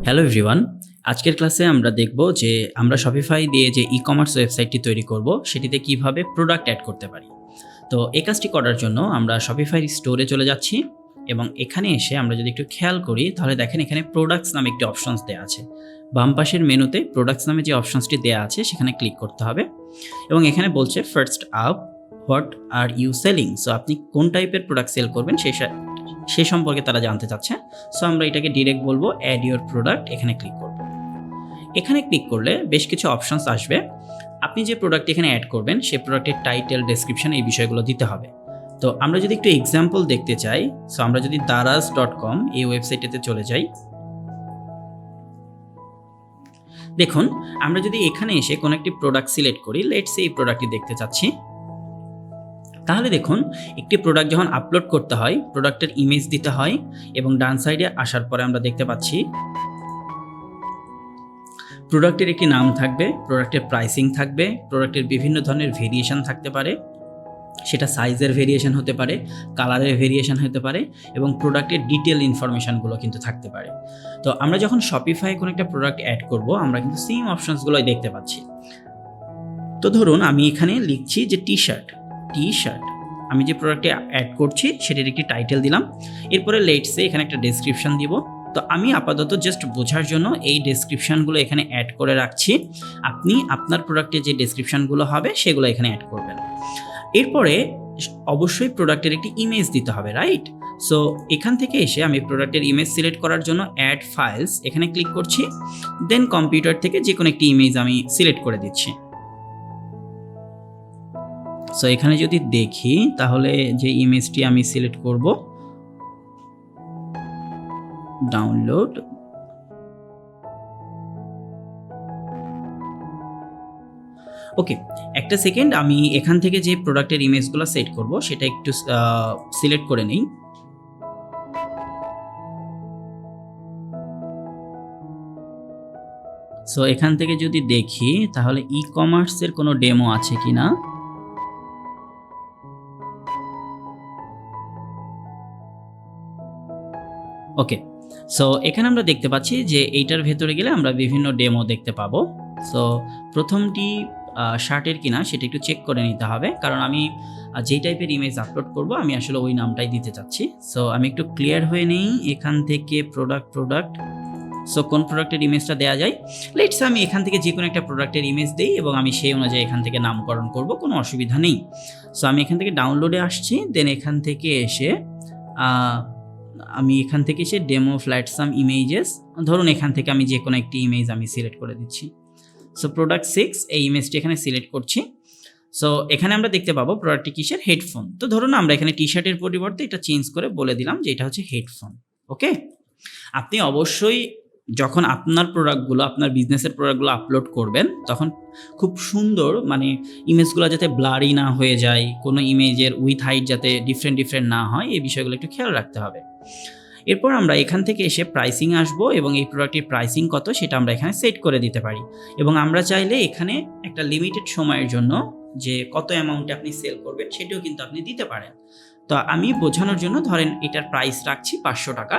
Hello everyone, আজকের ক্লাসে আমরা দেখব যে আমরা শপিফাই দিয়ে যে ই-কমার্স ওয়েবসাইটটি তৈরি করব সেটিতে কিভাবে প্রোডাক্ট অ্যাড করতে পারি। তো এই কাজটি করার জন্য আমরা শপিফাই স্টোরে চলে যাচ্ছি এবং এখানে এসে আমরা যদি একটু খেয়াল করি তাহলে দেখেন এখানে প্রোডাক্টস নামে একটি অপশনস দেওয়া আছে। বাম পাশের মেনুতে প্রোডাক্টস নামে যে অপশনসটি দেওয়া আছে সেখানে ক্লিক করতে হবে এবং এখানে বলছে first up what are you selling. So আপনি কোন টাইপের প্রোডাক্ট সেল করবেন সেই সম্পর্কে তারা জানতে চাচ্ছে। সো আমরা এটাকে ডিরেক্ট বলবো অ্যাড ইউর প্রোডাক্ট, এখানে ক্লিক করব। এখানে ক্লিক করলে বেশ কিছু অপশনস আসবে। আপনি যে প্রোডাক্ট এখানে অ্যাড করবেন সেই প্রোডাক্টের টাইটেল, ডেসক্রিপশন এই বিষয়গুলো দিতে হবে। তো আমরা যদি একটু এক্সাম্পল দেখতে চাই, সো আমরা যদি daraz.com এই ওয়েবসাইটেতে চলে যাই, দেখুন আমরা যদি এখানে এসে কোনো একটি প্রোডাক্ট সিলেক্ট করি, লেটস সে এই প্রোডাক্টটি দেখতে চাচ্ছি, তাহলে দেখুন একটি প্রোডাক্ট যখন আপলোড করতে হয় প্রোডাক্টের ইমেজ দিতে হয় এবং ডান সাইডে আসার পরে আমরা দেখতে পাচ্ছি প্রোডাক্টের একটি নাম থাকবে, প্রোডাক্টের প্রাইসিং থাকবে, প্রোডাক্টের বিভিন্ন ধরনের ভেরিয়েশন থাকতে পারে, সেটা সাইজের ভেরিয়েশন হতে পারে, কালারের ভেরিয়েশন হতে পারে এবং প্রোডাক্টের ডিটেল ইনফরমেশনগুলো কিন্তু থাকতে পারে। তো আমরা যখন শপিফাই কোনো একটা প্রোডাক্ট অ্যাড করব আমরা কিন্তু সেম অপশনসগুলোই দেখতে পাচ্ছি। তো ধরুন আমি এখানে লিখছি যে টি শার্ট, আমি যে প্রোডাক্টে অ্যাড করছি সেটির একটি টাইটেল দিলাম, এরপরে লেটসে এখানে একটা ডেসক্রিপশন দিব। তো আমি আপাতত জাস্ট বোঝার জন্য এই ডেসক্রিপশনগুলো এখানে অ্যাড করে রাখছি। আপনি আপনার প্রোডাক্টে যে ডেসক্রিপশনগুলো হবে সেগুলো এখানে অ্যাড করবেন। এরপরে অবশ্যই প্রোডাক্টের একটি ইমেজ দিতে হবে, রাইট? সো এখান থেকে এসে আমি প্রোডাক্টের ইমেজ সিলেক্ট করার জন্য অ্যাড ফাইলস এখানে ক্লিক করছি, দেন কম্পিউটার থেকে যে কোনো একটি ইমেজ আমি সিলেক্ট করে দিচ্ছি। সো এখানে যদি দেখি তাহলে যে ইমেজটি আমি সিলেক্ট করব, ডাউনলোড, ওকে একটা সেকেন্ড, আমি এখান থেকে যে প্রোডাক্টের ইমেজগুলো সেট করব সেটা একটু সিলেক্ট করে নিই। সো এখান থেকে যদি দেখি তাহলে ই কমার্সের কোনো ডেমো আছে কিনা। ওকে, সো এখানে আমরা দেখতে পাচ্ছি যে এইটার ভেতরে গেলে আমরা বিভিন্ন ডেমো দেখতে পাবো। সো প্রথমটি শার্টের কিনা সেটা একটু চেক করে নিতে হবে, কারণ আমি যেই টাইপের ইমেজ আপলোড করব আমি আসলে ওই নামটাই দিতে চাচ্ছি। সো আমি একটু ক্লিয়ার হয়ে নেই এখান থেকে প্রোডাক্ট। সো কোন প্রোডাক্টের ইমেজটা দেওয়া যায়, লেটস আমি এখান থেকে যে কোনো একটা প্রোডাক্টের ইমেজ দিই এবং আমি সেই অনুযায়ী এখান থেকে নামকরণ করব, কোনো অসুবিধা নেই। সো আমি এখান থেকে ডাউনলোডে আসছি, দেন এখান থেকে এসে ডেমো ফ্ল্যাট সাম ইমেজেস, ধরুন এখান থেকে আমি যে কোনো একটি ইমেজ আমি সিলেক্ট করে দিচ্ছি। সো প্রোডাক্ট 6 এই ইমেজটি এখানে সিলেক্ট করছি। সো এখানে আমরা দেখতে পাবো প্রোডাক্টটি কিসের, হেডফোন। তো ধরুন আমরা এখানে টি শার্টের পরিবর্তে এটা চেঞ্জ করে বলে দিলাম যে এটা হচ্ছে হেডফোন। ওকে, আপনি অবশ্যই যখন আপনার প্রোডাক্টগুলো, আপনার বিজনেসের প্রোডাক্টগুলো আপলোড করবেন তখন খুব সুন্দর, মানে ইমেজগুলো যাতে ব্লারি না হয়ে যায়, কোনো ইমেজের উইথ হাইট যাতে ডিফারেন্ট না হয়, এই বিষয়গুলো একটু খেয়াল রাখতে হবে। এরপর আমরা এখান থেকে এসে প্রাইসিং আসবো এবং এই প্রোডাক্টের প্রাইসিং কত সেটা আমরা এখানে সেট করে দিতে পারি এবং আমরা চাইলে এখানে একটা লিমিটেড সময়ের জন্য যে কত অ্যামাউন্টে আপনি সেল করবেন সেটাও কিন্তু আপনি দিতে পারেন। তো আমি বোঝানোর জন্য ধরেন এটার প্রাইস রাখছি 500 টাকা।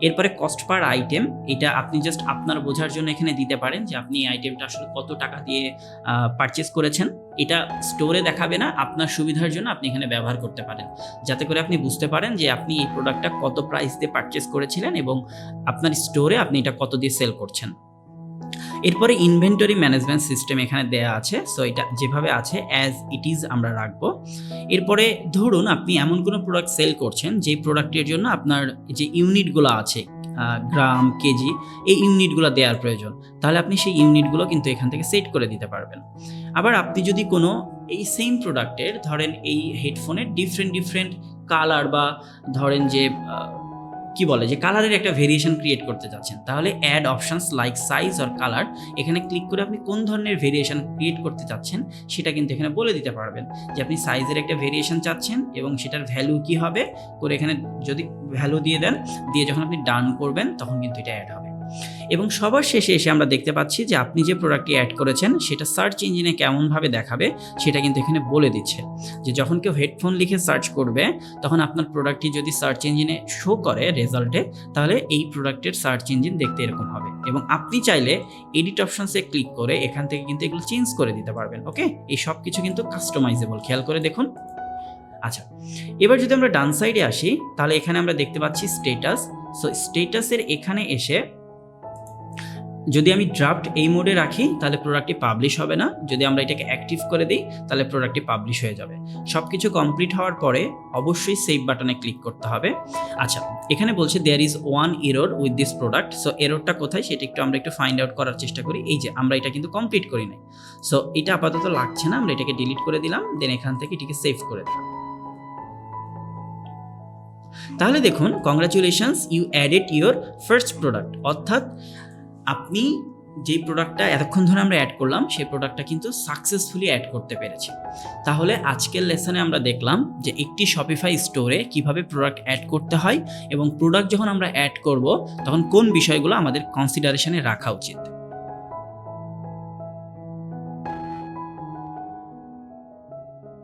এরপরে কস্ট পার আইটেম, এটা আপনি জাস্ট আপনার বোঝার জন্য এখানে দিতে পারেন যে আপনি এই আইটেমটা আসলে কত টাকা দিয়ে পারচেস করেছেন। এটা স্টোরে দেখাবে না, আপনার সুবিধার জন্য আপনি এখানে ব্যবহার করতে পারেন, যাতে করে আপনি বুঝতে পারেন যে আপনি এই প্রোডাক্টটা কত প্রাইস দিয়ে পারচেস করেছিলেন এবং আপনার স্টোরে আপনি এটা কত দিয়ে সেল করছেন। এরপরে ইনভেন্টরি ম্যানেজমেন্ট সিস্টেম এখানে দেয়া আছে। সো এটা যেভাবে আছে অ্যাজ ইট ইজ আমরা রাখবো। এরপরে ধরুন আপনি এমন কোনো প্রোডাক্ট সেল করছেন যে প্রোডাক্টের জন্য আপনার যে ইউনিটগুলো আছে, গ্রাম, কেজি, এই ইউনিটগুলো দেওয়ার প্রয়োজন, তাহলে আপনি সেই ইউনিটগুলো কিন্তু এখান থেকে সেট করে দিতে পারবেন। আবার আপনি যদি কোনো এই সেম প্রোডাক্টের ধরেন এই হেডফোনের ডিফারেন্ট কালার বা ধরেন যে যে কালারের একটা ভেরিয়েশন ক্রিয়েট করতে চাচ্ছেন, তাহলে add options like size or colour এখানে ক্লিক করে আপনি কোন ধরনের ভেরিয়েশন ক্রিয়েট করতে চাচ্ছেন সেটা কিন্তু এখানে বলে দিতে পারবেন যে আপনি সাইজের একটা ভেরিয়েশন চাচ্ছেন এবং সেটার ভ্যালু কি হবে করে এখানে যদি ভ্যালু দিয়ে দেন, দিয়ে যখন আপনি ডান করবেন তখন কিন্তু এটা অ্যাড হবে। এবং সবার শেষে এসে আমরা দেখতে পাচ্ছি যে আপনি যে প্রোডাক্টটি অ্যাড করেছেন সেটা সার্চ ইঞ্জিনে কেমনভাবে দেখাবে সেটা কিন্তু এখানে বলে দিচ্ছে, যে যখন কেউ হেডফোন লিখে সার্চ করবে তখন আপনার প্রোডাক্টটি যদি সার্চ ইঞ্জিনে শো করে রেজাল্টে, তাহলে এই প্রোডাক্টের সার্চ ইঞ্জিন দেখতে এরকম হবে। এবং আপনি চাইলে এডিট অপশনসে ক্লিক করে এখান থেকে কিন্তু এগুলো চেঞ্জ করে দিতে পারবেন। ওকে, এই সব কিছু কিন্তু কাস্টমাইজেবল, খেয়াল করে দেখুন। আচ্ছা, এবার যদি আমরা ডান সাইডে আসি তাহলে এখানে আমরা দেখতে পাচ্ছি স্ট্যাটাস। সো স্ট্যাটাসের এখানে এসে যদি আমি ড্রাফট এই মোডে রাখি তাহলে প্রোডাক্টটি পাবলিশ হবে না, যদি আমরা এটাকে অ্যাক্টিভ করে দিই তাহলে প্রোডাক্টটি পাবলিশ হয়ে যাবে। সব কিছু কমপ্লিট হওয়ার পরে অবশ্যই সেভ বাটনে ক্লিক করতে হবে। আচ্ছা, এখানে বলছে there is one error with this product. So এররটা কোথায় সেটা আমরা একটু ফাইন্ড আউট করার চেষ্টা করি। এই যে আমরা এটা কিন্তু কমপ্লিট করি নাই, সো এটা আপাতত লাগছে না, আমরা এটাকে ডিলিট করে দিলাম, দেন এখান থেকে এটিকে সেভ করে দিলাম। তাহলে দেখুন, congratulations, you added your first product, অর্থাৎ আপনি যেই প্রোডাক্টটা এতক্ষণ ধরে আমরা অ্যাড করলাম সেই প্রোডাক্টটা কিন্তু সাকসেসফুলি অ্যাড করতে পেরেছি। তাহলে আজকের লেসনে আমরা দেখলাম যে একটি শপিফাই স্টোরে কিভাবে প্রোডাক্ট অ্যাড করতে হয় এবং প্রোডাক্ট যখন আমরা অ্যাড করব তখন কোন বিষয়গুলো আমাদের কনসিডারেশনে রাখা উচিত।